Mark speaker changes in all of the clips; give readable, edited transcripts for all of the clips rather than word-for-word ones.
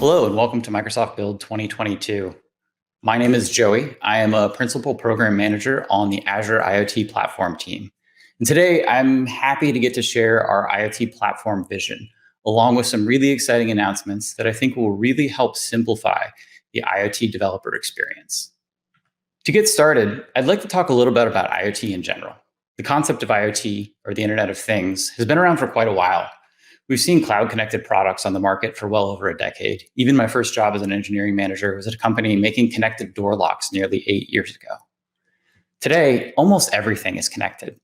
Speaker 1: Hello and welcome to Microsoft Build 2022. My name is Joey. I am a Principal Program Manager on the Azure IoT Platform team. And today I'm happy to get to share our IoT platform vision, along with some really exciting announcements that I think will really help simplify the IoT developer experience. To get started, I'd like to talk a little bit about IoT in general. The concept of IoT, or the Internet of Things, has been around for quite a while. We've seen cloud-connected products on the market for well over a decade. Even my first job as an engineering manager was at a company making connected door locks nearly 8 years ago. Today, almost everything is connected.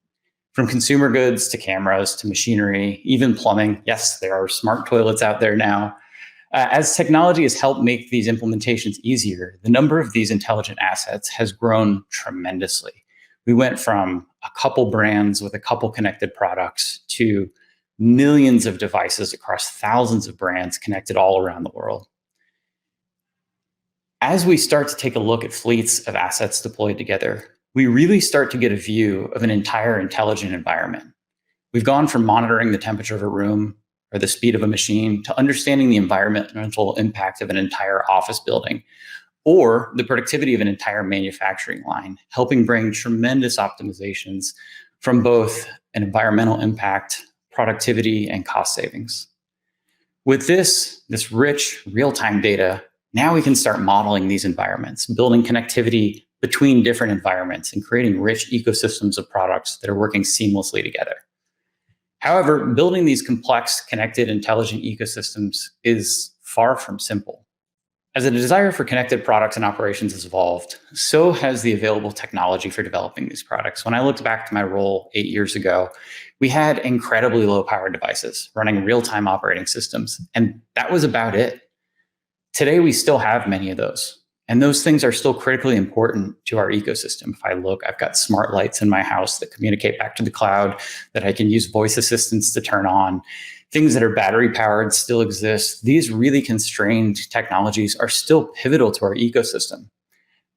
Speaker 1: From consumer goods to cameras to machinery, even plumbing. Yes, there are smart toilets out there now. As technology has helped make these implementations easier, the number of these intelligent assets has grown tremendously. We went from a couple brands with a couple connected products to millions of devices across thousands of brands connected all around the world. As we start to take a look at fleets of assets deployed together, we really start to get a view of an entire intelligent environment. We've gone from monitoring the temperature of a room or the speed of a machine to understanding the environmental impact of an entire office building or the productivity of an entire manufacturing line, helping bring tremendous optimizations from both an environmental impact, productivity, and cost savings. With this rich real-time data, now we can start modeling these environments, building connectivity between different environments and creating rich ecosystems of products that are working seamlessly together. However, building these complex, connected, intelligent ecosystems is far from simple. As the desire for connected products and operations has evolved, so has the available technology for developing these products. When I looked back to my role 8 years ago, we had incredibly low-powered devices running real-time operating systems, and that was about it. Today, we still have many of those, and those things are still critically important to our ecosystem. If I look, I've got smart lights in my house that communicate back to the cloud that I can use voice assistants to turn on. Things that are battery powered still exist. These really constrained technologies are still pivotal to our ecosystem.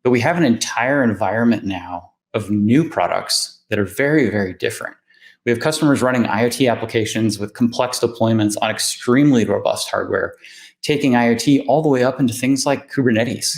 Speaker 1: But we have an entire environment now of new products that are very, very different. We have customers running IoT applications with complex deployments on extremely robust hardware, taking IoT all the way up into things like Kubernetes,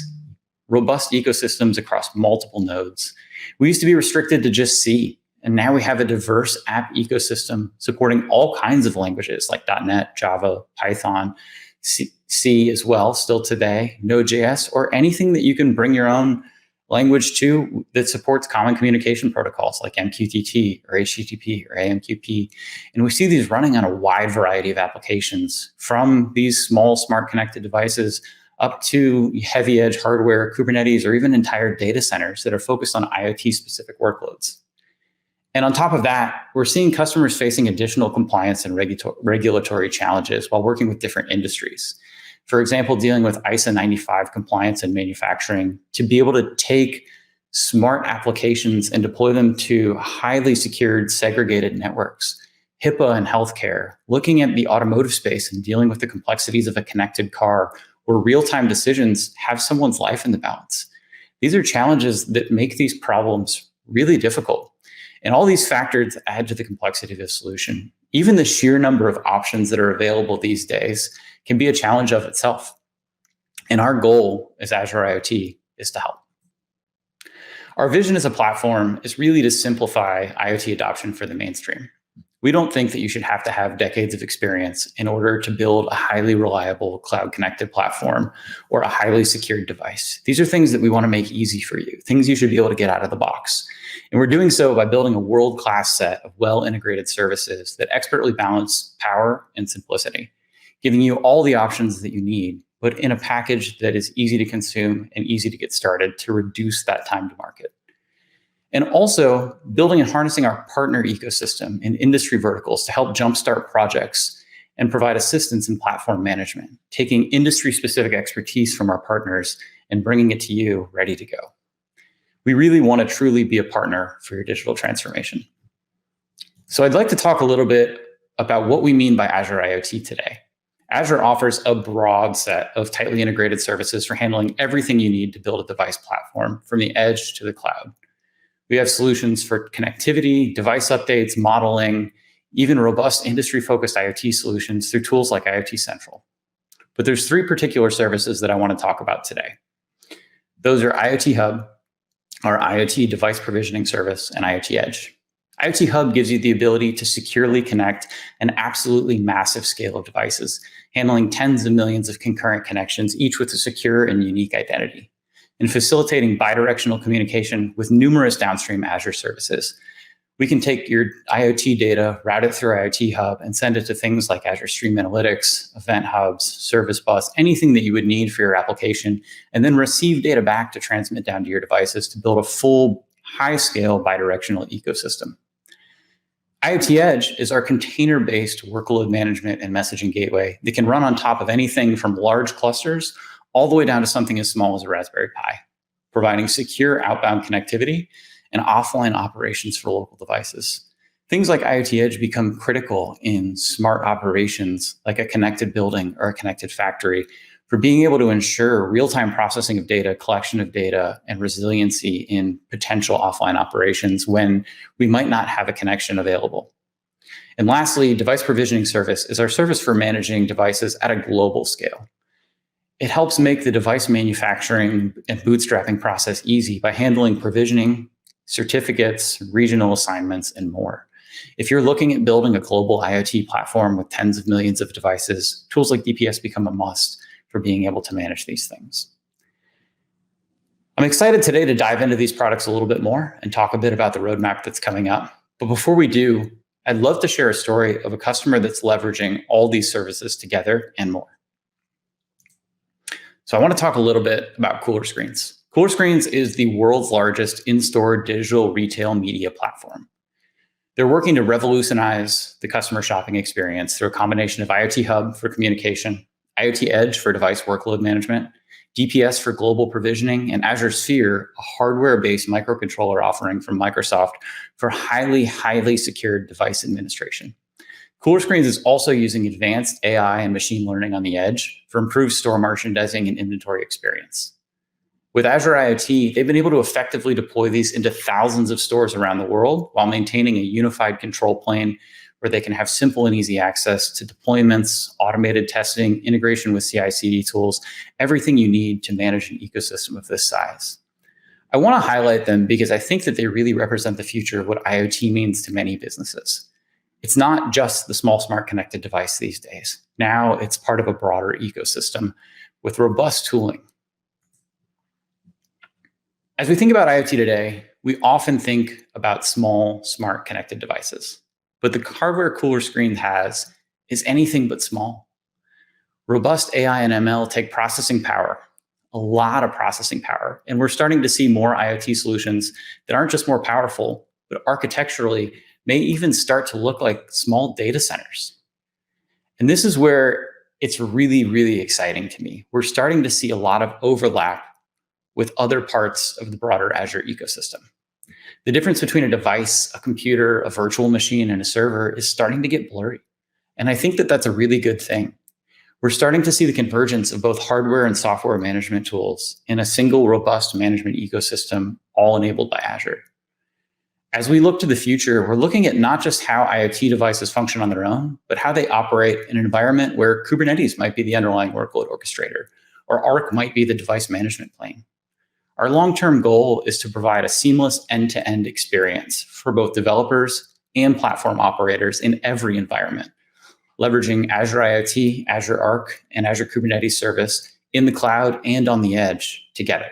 Speaker 1: robust ecosystems across multiple nodes. We used to be restricted to just C. And now we have a diverse app ecosystem supporting all kinds of languages like .NET, Java, Python, C as well, still today, Node.js, or anything that you can bring your own language to that supports common communication protocols like MQTT or HTTP or AMQP. And we see these running on a wide variety of applications, from these small smart connected devices up to heavy edge hardware, Kubernetes, or even entire data centers that are focused on IoT specific workloads. And on top of that, we're seeing customers facing additional compliance and regulatory challenges while working with different industries. For example, dealing with ISO 95 compliance in manufacturing to be able to take smart applications and deploy them to highly secured, segregated networks, HIPAA and healthcare, looking at the automotive space and dealing with the complexities of a connected car where real-time decisions have someone's life in the balance. These are challenges that make these problems really difficult. And all these factors add to the complexity of the solution. Even the sheer number of options that are available these days can be a challenge of itself. And our goal as Azure IoT is to help. Our vision as a platform is really to simplify IoT adoption for the mainstream. We don't think that you should have to have decades of experience in order to build a highly reliable cloud-connected platform or a highly secured device. These are things that we want to make easy for you, things you should be able to get out of the box. And we're doing so by building a world-class set of well-integrated services that expertly balance power and simplicity, giving you all the options that you need, but in a package that is easy to consume and easy to get started to reduce that time to market. And also building and harnessing our partner ecosystem in industry verticals to help jumpstart projects and provide assistance in platform management, taking industry-specific expertise from our partners and bringing it to you ready to go. We really want to truly be a partner for your digital transformation. So I'd like to talk a little bit about what we mean by Azure IoT today. Azure offers a broad set of tightly integrated services for handling everything you need to build a device platform from the edge to the cloud. We have solutions for connectivity, device updates, modeling, even robust industry-focused IoT solutions through tools like IoT Central. But there's three particular services that I want to talk about today. Those are IoT Hub, our IoT device provisioning service, and IoT Edge. IoT Hub gives you the ability to securely connect an absolutely massive scale of devices, handling tens of millions of concurrent connections, each with a secure and unique identity, and facilitating bidirectional communication with numerous downstream Azure services. We can take your IoT data, route it through IoT Hub, and send it to things like Azure Stream Analytics, Event Hubs, Service Bus, anything that you would need for your application, and then receive data back to transmit down to your devices to build a full, high-scale bidirectional ecosystem. IoT Edge is our container-based workload management and messaging gateway that can run on top of anything from large clusters all the way down to something as small as a Raspberry Pi, providing secure outbound connectivity and offline operations for local devices. Things like IoT Edge become critical in smart operations like a connected building or a connected factory for being able to ensure real-time processing of data, collection of data, and resiliency in potential offline operations when we might not have a connection available. And lastly, device provisioning service is our service for managing devices at a global scale. It helps make the device manufacturing and bootstrapping process easy by handling provisioning, certificates, regional assignments, and more. If you're looking at building a global IoT platform with tens of millions of devices, tools like DPS become a must for being able to manage these things. I'm excited today to dive into these products a little bit more and talk a bit about the roadmap that's coming up. But before we do, I'd love to share a story of a customer that's leveraging all these services together and more. So I want to talk a little bit about Cooler Screens. Cooler Screens is the world's largest in-store digital retail media platform. They're working to revolutionize the customer shopping experience through a combination of IoT Hub for communication, IoT Edge for device workload management, DPS for global provisioning, and Azure Sphere, a hardware-based microcontroller offering from Microsoft for highly secured device administration. Cooler Screens is also using advanced AI and machine learning on the edge for improved store merchandising and inventory experience. With Azure IoT, they've been able to effectively deploy these into thousands of stores around the world while maintaining a unified control plane where they can have simple and easy access to deployments, automated testing, integration with CI/CD tools, everything you need to manage an ecosystem of this size. I want to highlight them because I think that they really represent the future of what IoT means to many businesses. It's not just the small, smart connected device these days. Now it's part of a broader ecosystem with robust tooling. As we think about IoT today, we often think about small, smart connected devices. But the hardware Cooler Screen has is anything but small. Robust AI and ML take processing power, a lot of processing power. And we're starting to see more IoT solutions that aren't just more powerful, but architecturally may even start to look like small data centers. And this is where it's really exciting to me. We're starting to see a lot of overlap with other parts of the broader Azure ecosystem. The difference between a device, a computer, a virtual machine, and a server is starting to get blurry. And I think that that's a really good thing. We're starting to see the convergence of both hardware and software management tools in a single robust management ecosystem, all enabled by Azure. As we look to the future, we're looking at not just how IoT devices function on their own, but how they operate in an environment where Kubernetes might be the underlying workload orchestrator, or Arc might be the device management plane. Our long-term goal is to provide a seamless end-to-end experience for both developers and platform operators in every environment, leveraging Azure IoT, Azure Arc, and Azure Kubernetes Service in the cloud and on the edge together.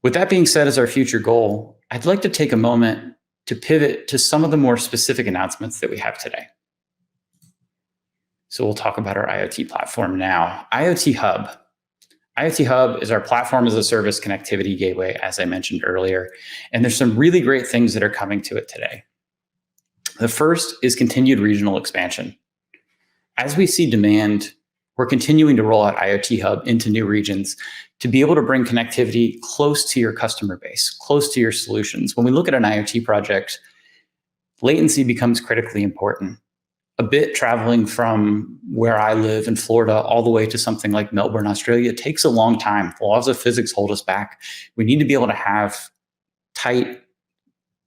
Speaker 1: With that being said as our future goal, I'd like to take a moment to pivot to some of the more specific announcements that we have today. So we'll talk about our IoT platform now. IoT Hub. IoT Hub is our platform as a service connectivity gateway, as I mentioned earlier, and there's some really great things that are coming to it today. The first is continued regional expansion. As we see demand, we're continuing to roll out IoT Hub into new regions to be able to bring connectivity close to your customer base, close to your solutions. When we look at an IoT project, latency becomes critically important. A bit traveling from where I live in Florida all the way to something like Melbourne, Australia, takes a long time. The laws of physics hold us back. We need to be able to have tight,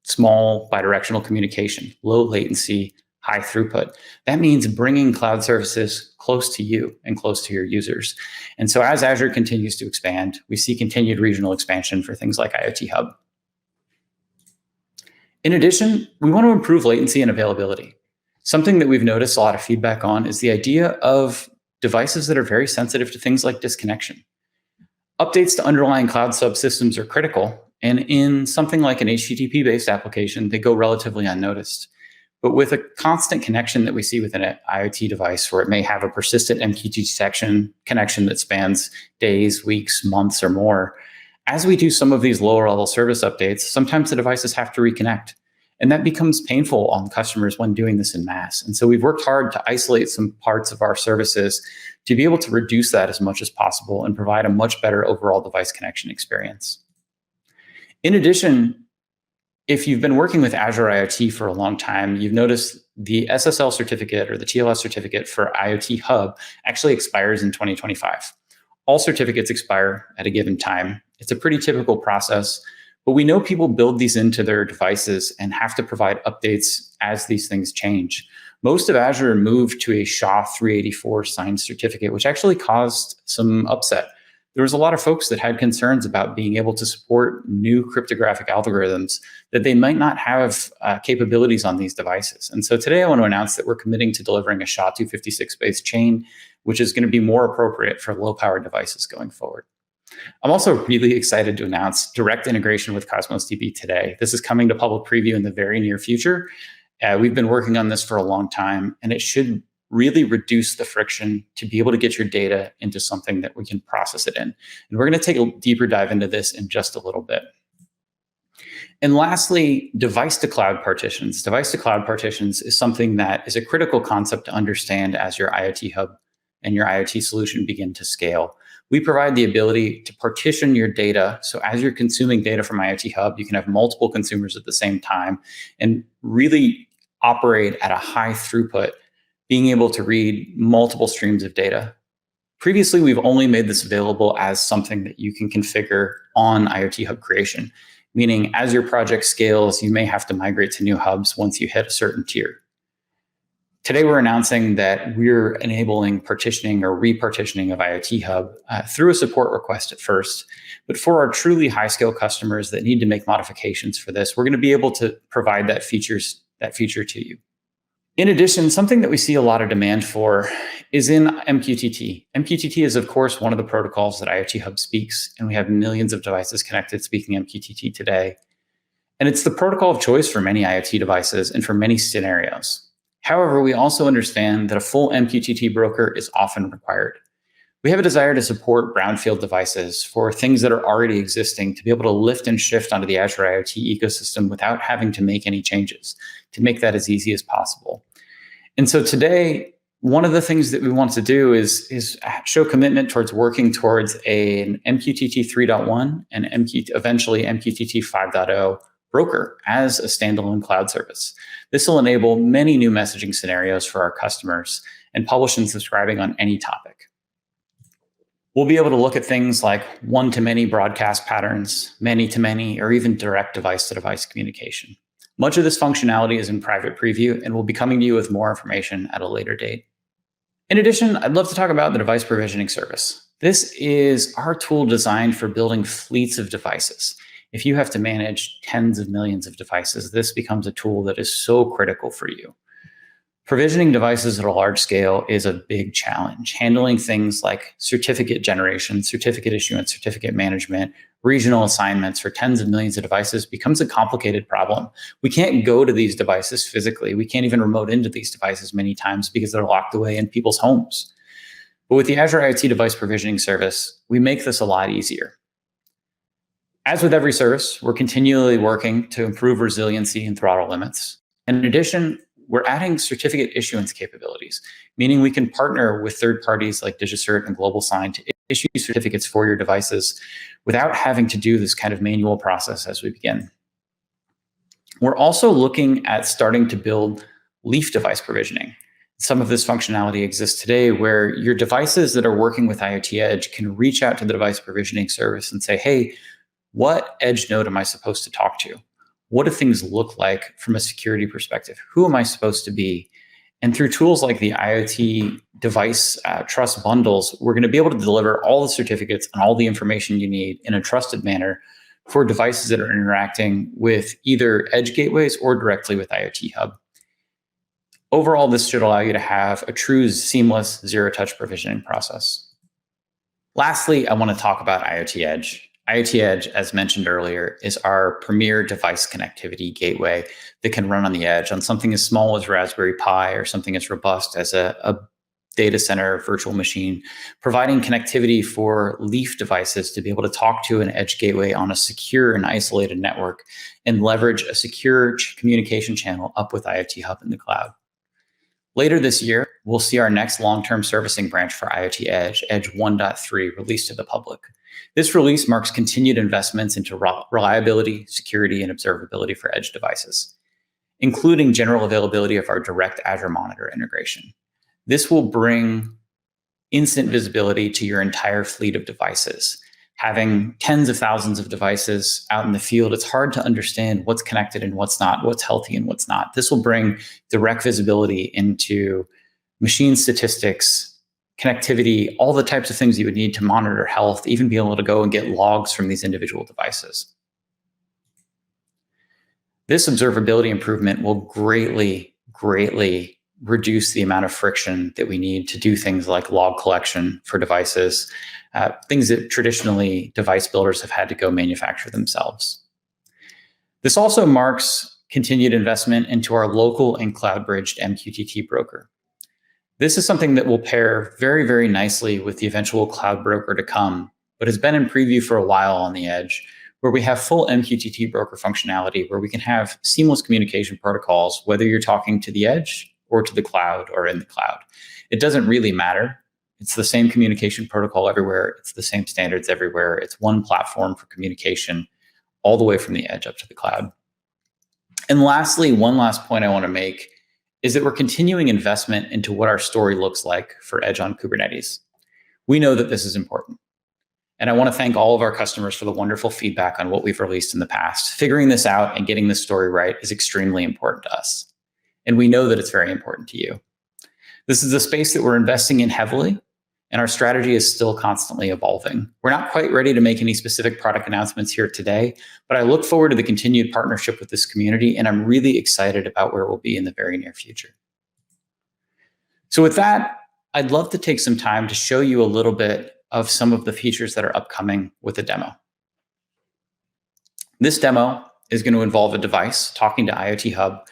Speaker 1: small, bidirectional communication, low latency, high throughput. That means bringing cloud services close to you and close to your users. And so as Azure continues to expand, we see continued regional expansion for things like IoT Hub. In addition, we want to improve latency and availability. Something that we've noticed a lot of feedback on is the idea of devices that are very sensitive to things like disconnection. Updates to underlying cloud subsystems are critical, and in something like an HTTP-based application, they go relatively unnoticed. But with a constant connection that we see with an IoT device, where it may have a persistent MQTT connection that spans days, weeks, months, or more, as we do some of these lower-level service updates, sometimes the devices have to reconnect. And that becomes painful on customers when doing this in mass. And so we've worked hard to isolate some parts of our services to be able to reduce that as much as possible and provide a much better overall device connection experience. In addition, if you've been working with Azure IoT for a long time, you've noticed the SSL certificate or the TLS certificate for IoT Hub actually expires in 2025. All certificates expire at a given time. It's a pretty typical process, but we know people build these into their devices and have to provide updates as these things change. Most of Azure moved to a SHA-384 signed certificate, which actually caused some upset. There was a lot of folks that had concerns about being able to support new cryptographic algorithms that they might not have capabilities on these devices. And so today I want to announce that we're committing to delivering a SHA-256-based chain, which is going to be more appropriate for low-powered devices going forward. I'm also really excited to announce direct integration with Cosmos DB today. This is coming to public preview in the very near future. We've been working on this for a long time, and it should really reduce the friction to be able to get your data into something that we can process it in. And we're going to take a deeper dive into this in just a little bit. And lastly, device to cloud partitions. Device to cloud partitions is something that is a critical concept to understand as your IoT Hub and your IoT solution begin to scale. We provide the ability to partition your data. So as you're consuming data from IoT Hub, you can have multiple consumers at the same time and really operate at a high throughput, being able to read multiple streams of data. Previously, we've only made this available as something that you can configure on IoT Hub creation, meaning as your project scales, you may have to migrate to new hubs once you hit a certain tier. Today, we're announcing that we're enabling partitioning or repartitioning of IoT Hub through a support request at first. But for our truly high-scale customers that need to make modifications for this, we're going to be able to provide that feature to you. In addition, something that we see a lot of demand for is in MQTT. MQTT is, of course, one of the protocols that IoT Hub speaks, and we have millions of devices connected speaking MQTT today. And it's the protocol of choice for many IoT devices and for many scenarios. However, we also understand that a full MQTT broker is often required. We have a desire to support brownfield devices for things that are already existing to be able to lift and shift onto the Azure IoT ecosystem without having to make any changes, to make that as easy as possible. And so today, one of the things that we want to do is show commitment towards working towards an MQTT 3.1 and eventually MQTT 5.0 broker as a standalone cloud service. This will enable many new messaging scenarios for our customers and publish and subscribing on any topic. We'll be able to look at things like one-to-many broadcast patterns, many-to-many, or even direct device-to-device communication. Much of this functionality is in private preview, and we'll be coming to you with more information at a later date. In addition, I'd love to talk about the device provisioning service. This is our tool designed for building fleets of devices. If you have to manage tens of millions of devices, this becomes a tool that is so critical for you. Provisioning devices at a large scale is a big challenge. Handling things like certificate generation, certificate issuance, certificate management, regional assignments for tens of millions of devices becomes a complicated problem. We can't go to these devices physically. We can't even remote into these devices many times because they're locked away in people's homes. But with the Azure IoT Device Provisioning Service, we make this a lot easier. As with every service, we're continually working to improve resiliency and throttle limits. In addition, we're adding certificate issuance capabilities, meaning we can partner with third parties like DigiCert and GlobalSign to issue certificates for your devices without having to do this kind of manual process as we begin. We're also looking at starting to build leaf device provisioning. Some of this functionality exists today where your devices that are working with IoT Edge can reach out to the device provisioning service and say, hey, what edge node am I supposed to talk to? What do things look like from a security perspective? Who am I supposed to be? And through tools like the IoT device trust bundles, we're going to be able to deliver all the certificates and all the information you need in a trusted manner for devices that are interacting with either edge gateways or directly with IoT Hub. Overall, this should allow you to have a true seamless zero-touch provisioning process. Lastly, I want to talk about IoT Edge. IoT Edge, as mentioned earlier, is our premier device connectivity gateway that can run on the edge on something as small as Raspberry Pi or something as robust as a data center virtual machine, providing connectivity for Leaf devices to be able to talk to an edge gateway on a secure and isolated network and leverage a secure communication channel up with IoT Hub in the cloud. Later this year, we'll see our next long-term servicing branch for IoT Edge, Edge 1.3, released to the public. This release marks continued investments into reliability, security, and observability for edge devices, including general availability of our direct Azure Monitor integration. This will bring instant visibility to your entire fleet of devices. Having tens of thousands of devices out in the field, it's hard to understand what's connected and what's not, what's healthy and what's not. This will bring direct visibility into machine statistics, connectivity, all the types of things you would need to monitor health, even be able to go and get logs from these individual devices. This observability improvement will greatly reduce the amount of friction that we need to do things like log collection for devices, things that traditionally device builders have had to go manufacture themselves. This also marks continued investment into our local and cloud-bridged MQTT broker. This is something that will pair very, very nicely with the eventual cloud broker to come, but has been in preview for a while on the edge, where we have full MQTT broker functionality, where we can have seamless communication protocols, whether you're talking to the edge or to the cloud or in the cloud. It doesn't really matter. It's the same communication protocol everywhere. It's the same standards everywhere. It's one platform for communication all the way from the edge up to the cloud. And lastly, one last point I want to make is that we're continuing investment into what our story looks like for Edge on Kubernetes. We know that this is important. And I want to thank all of our customers for the wonderful feedback on what we've released in the past. Figuring this out and getting this story right is extremely important to us. And we know that it's very important to you. This is a space that we're investing in heavily, and our strategy is still constantly evolving. We're not quite ready to make any specific product announcements here today, but I look forward to the continued partnership with this community, and I'm really excited about where we'll be in the very near future. So with that, I'd love to take some time to show you a little bit of some of the features that are upcoming with a demo. This demo is going to involve a device talking to IoT Hub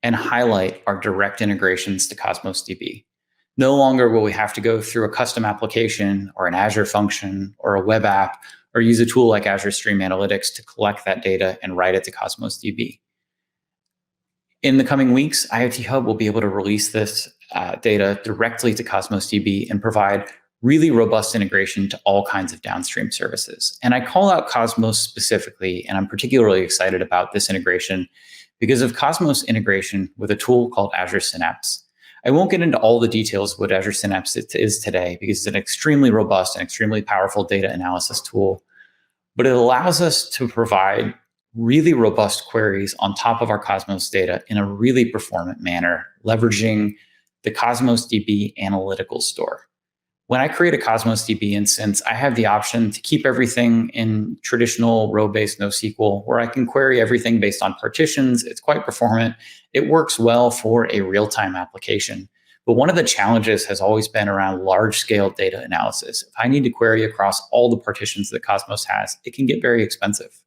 Speaker 1: and highlight our direct integrations to Cosmos DB. No longer will we have to go through a custom application or an Azure function or a web app or use a tool like Azure Stream Analytics to collect that data and write it to Cosmos DB. In the coming weeks, IoT Hub will be able to release this data directly to Cosmos DB and provide really robust integration to all kinds of downstream services. And I call out Cosmos specifically, and I'm particularly excited about this integration because of Cosmos integration with a tool called Azure Synapse. I won't get into all the details of what Azure Synapse is today because it's an extremely robust and extremely powerful data analysis tool, but it allows us to provide really robust queries on top of our Cosmos data in a really performant manner, leveraging the Cosmos DB analytical store. When I create a Cosmos DB instance, I have the option to keep everything in traditional row-based NoSQL, where I can query everything based on partitions. It's quite performant. It works well for a real-time application. But one of the challenges has always been around large-scale data analysis. If I need to query across all the partitions that Cosmos has, it can get very expensive.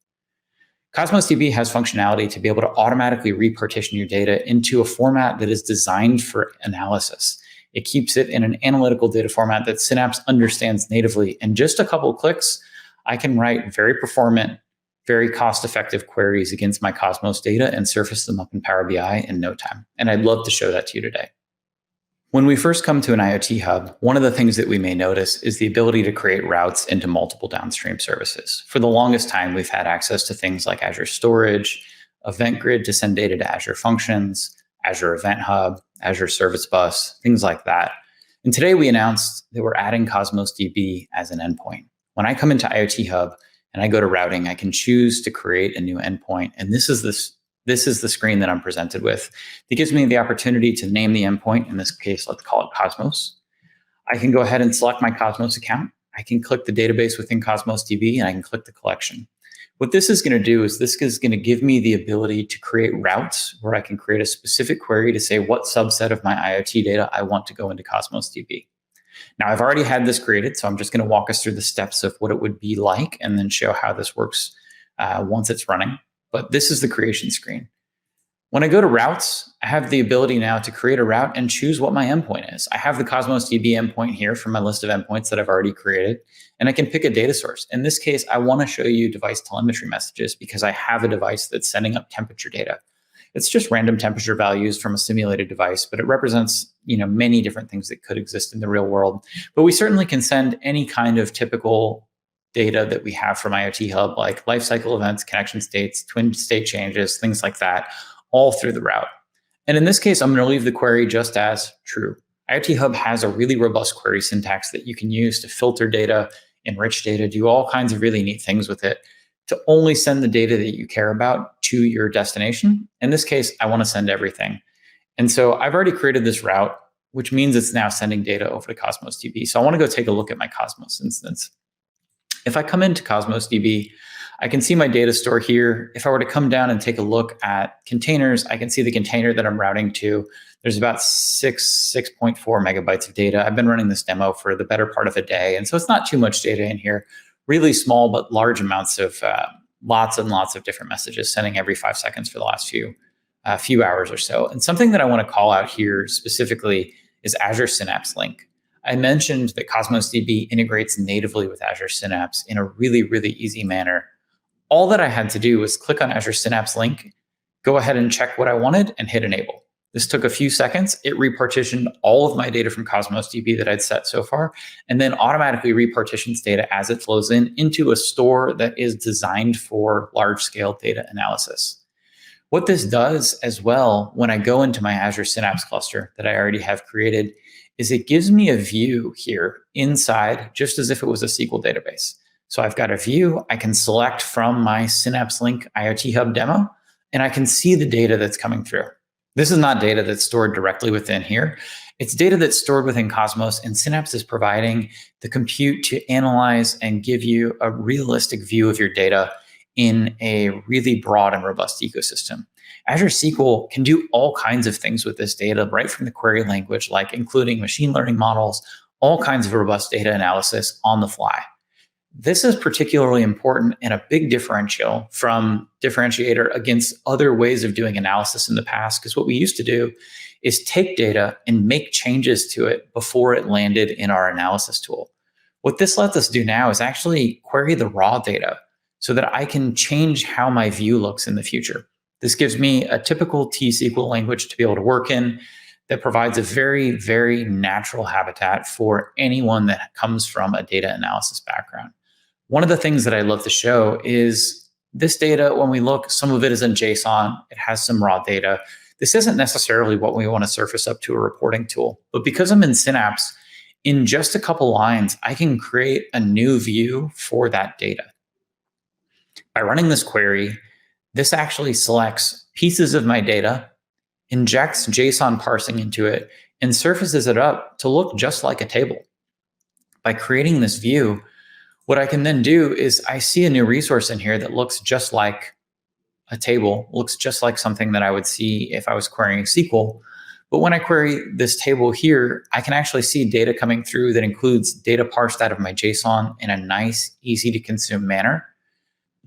Speaker 1: Cosmos DB has functionality to be able to automatically repartition your data into a format that is designed for analysis. It keeps it in an analytical data format that Synapse understands natively. In just a couple of clicks, I can write very performant, very cost-effective queries against my Cosmos data and surface them up in Power BI in no time. And I'd love to show that to you today. When we first come to an IoT Hub, one of the things that we may notice is the ability to create routes into multiple downstream services. For the longest time, we've had access to things like Azure Storage, Event Grid to send data to Azure Functions, Azure Event Hub, Azure Service Bus, things like that. And today we announced that we're adding Cosmos DB as an endpoint. When I come into IoT Hub and I go to routing, I can choose to create a new endpoint. And this is this this is the screen that I'm presented with. It gives me the opportunity to name the endpoint. In this case, let's call it Cosmos. I can go ahead and select my Cosmos account. I can click the database within Cosmos DB, and I can click the collection. What this is going to do is this is going to give me the ability to create routes where I can create a specific query to say what subset of my IoT data I want to go into Cosmos DB. Now, I've already had this created, so I'm just going to walk us through the steps of what it would be like and then show how this works once it's running. But this is the creation screen. When I go to routes, I have the ability now to create a route and choose what my endpoint is. I have the Cosmos DB endpoint here from my list of endpoints that I've already created, and I can pick a data source. In this case, I want to show you device telemetry messages because I have a device that's sending up temperature data. It's just random temperature values from a simulated device, but it represents, many different things that could exist in the real world. But we certainly can send any kind of typical data that we have from IoT Hub, like lifecycle events, connection states, twin state changes, things like that, all through the route. And in this case, I'm going to leave the query just as true. IoT Hub has a really robust query syntax that you can use to filter data, enrich data, do all kinds of really neat things with it to only send the data that you care about to your destination. In this case, I want to send everything. And so I've already created this route, which means it's now sending data over to Cosmos DB. So I want to go take a look at my Cosmos instance. If I come into Cosmos DB, I can see my data store here. If I were to come down and take a look at containers, I can see the container that I'm routing to. There's about 6.4 megabytes of data. I've been running this demo for the better part of a day. And so it's not too much data in here, really small, but large amounts of lots and lots of different messages sending every 5 seconds for the last few hours or so. And something that I want to call out here specifically is Azure Synapse link. I mentioned that Cosmos DB integrates natively with Azure Synapse in a really, really easy manner. All that I had to do was click on Azure Synapse link, go ahead and check what I wanted, and hit enable. This took a few seconds. It repartitioned all of my data from Cosmos DB that I'd set so far, and then automatically repartitions data as it flows into a store that is designed for large-scale data analysis. What this does as well, when I go into my Azure Synapse cluster that I already have created, is it gives me a view here inside, just as if it was a SQL database. So I've got a view. I can select from my Synapse link IoT Hub demo, and I can see the data that's coming through. This is not data that's stored directly within here. It's data that's stored within Cosmos, and Synapse is providing the compute to analyze and give you a realistic view of your data in a really broad and robust ecosystem. Azure SQL can do all kinds of things with this data, right from the query language, like including machine learning models, all kinds of robust data analysis on the fly. This is particularly important and a big differentiator against other ways of doing analysis in the past, because what we used to do is take data and make changes to it before it landed in our analysis tool. What this lets us do now is actually query the raw data so that I can change how my view looks in the future. This gives me a typical T-SQL language to be able to work in that provides a very, very natural habitat for anyone that comes from a data analysis background. One of the things that I love to show is this data, when we look, some of it is in JSON, it has some raw data. This isn't necessarily what we want to surface up to a reporting tool, but because I'm in Synapse, in just a couple lines, I can create a new view for that data. By running this query, this actually selects pieces of my data, injects JSON parsing into it, and surfaces it up to look just like a table. By creating this view, what I can then do is I see a new resource in here that looks just like a table, looks just like something that I would see if I was querying SQL. But when I query this table here, I can actually see data coming through that includes data parsed out of my JSON in a nice, easy to consume manner,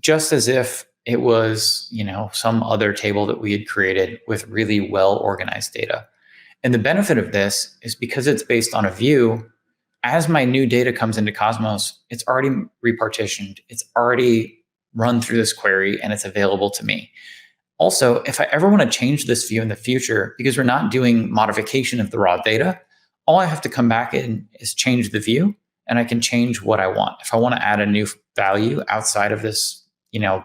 Speaker 1: just as if it was, some other table that we had created with really well organized data. And the benefit of this is because it's based on a view, as my new data comes into Cosmos, it's already repartitioned, it's already run through this query, and it's available to me. Also, if I ever want to change this view in the future, because we're not doing modification of the raw data, all I have to come back in is change the view, and I can change what I want. If I want to add a new value outside of this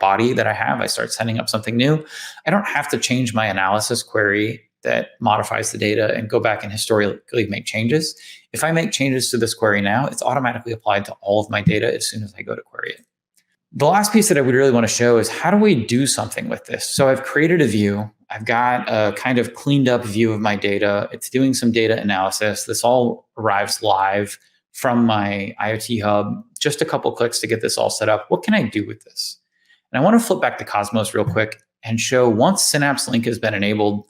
Speaker 1: body that I have, I start sending up something new. I don't have to change my analysis query that modifies the data and go back and historically make changes. If I make changes to this query now, it's automatically applied to all of my data as soon as I go to query it. The last piece that I would really want to show is how do we do something with this? So I've created a view. I've got a kind of cleaned up view of my data. It's doing some data analysis. This all arrives live from my IoT Hub. Just a couple clicks to get this all set up. What can I do with this? And I want to flip back to Cosmos real quick and show once Synapse Link has been enabled,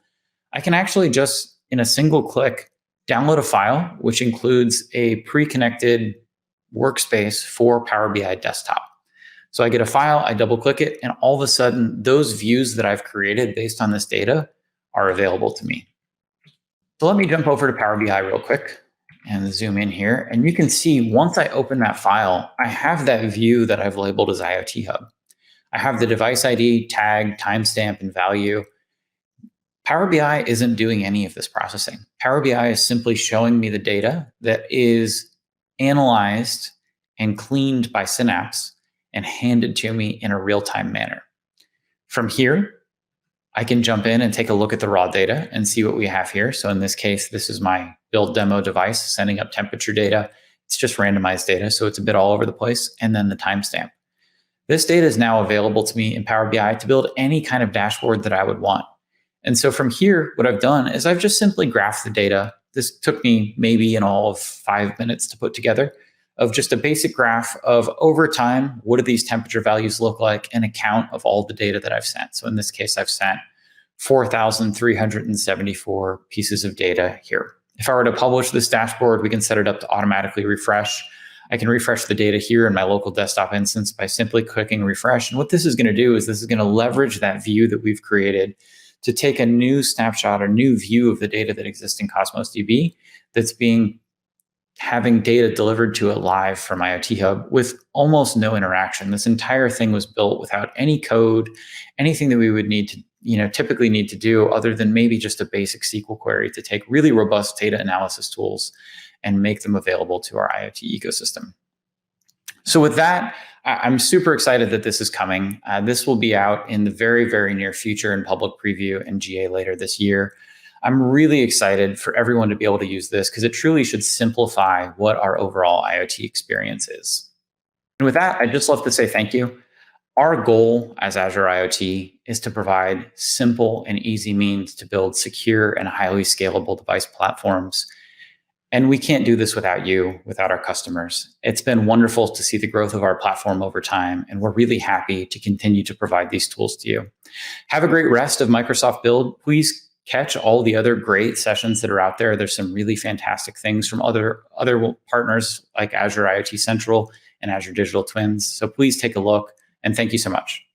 Speaker 1: I can actually just in a single click download a file, which includes a pre-connected workspace for Power BI Desktop. So I get a file, I double click it, and all of a sudden, those views that I've created based on this data are available to me. So let me jump over to Power BI real quick and zoom in here. And you can see once I open that file, I have that view that I've labeled as IoT Hub. I have the device ID, tag, timestamp, and value. Power BI isn't doing any of this processing. Power BI is simply showing me the data that is analyzed and cleaned by Synapse and handed to me in a real-time manner. From here, I can jump in and take a look at the raw data and see what we have here. So in this case, this is my build demo device sending up temperature data. It's just randomized data, so it's a bit all over the place, and then the timestamp. This data is now available to me in Power BI to build any kind of dashboard that I would want. And so from here, what I've done is I've just simply graphed the data. This took me maybe in all of 5 minutes to put together, of just a basic graph of over time, what do these temperature values look like, and a count of all the data that I've sent. So in this case, I've sent 4,374 pieces of data here. If I were to publish this dashboard, we can set it up to automatically refresh. I can refresh the data here in my local desktop instance by simply clicking refresh. And what this is going to do is this is going to leverage that view that we've created to take a new snapshot or new view of the data that exists in Cosmos DB that's having data delivered to it live from IoT Hub with almost no interaction. This entire thing was built without any code, anything that we would need to, typically need to do other than maybe just a basic SQL query to take really robust data analysis tools and make them available to our IoT ecosystem. So with that, I'm super excited that this is coming. This will be out in the very, very near future in public preview and GA later this year. I'm really excited for everyone to be able to use this because it truly should simplify what our overall IoT experience is. And with that, I'd just love to say thank you. Our goal as Azure IoT is to provide simple and easy means to build secure and highly scalable device platforms. And we can't do this without you, without our customers. It's been wonderful to see the growth of our platform over time, and we're really happy to continue to provide these tools to you. Have a great rest of Microsoft Build. Please catch all the other great sessions that are out there. There's some really fantastic things from other partners like Azure IoT Central and Azure Digital Twins. So please take a look, and thank you so much.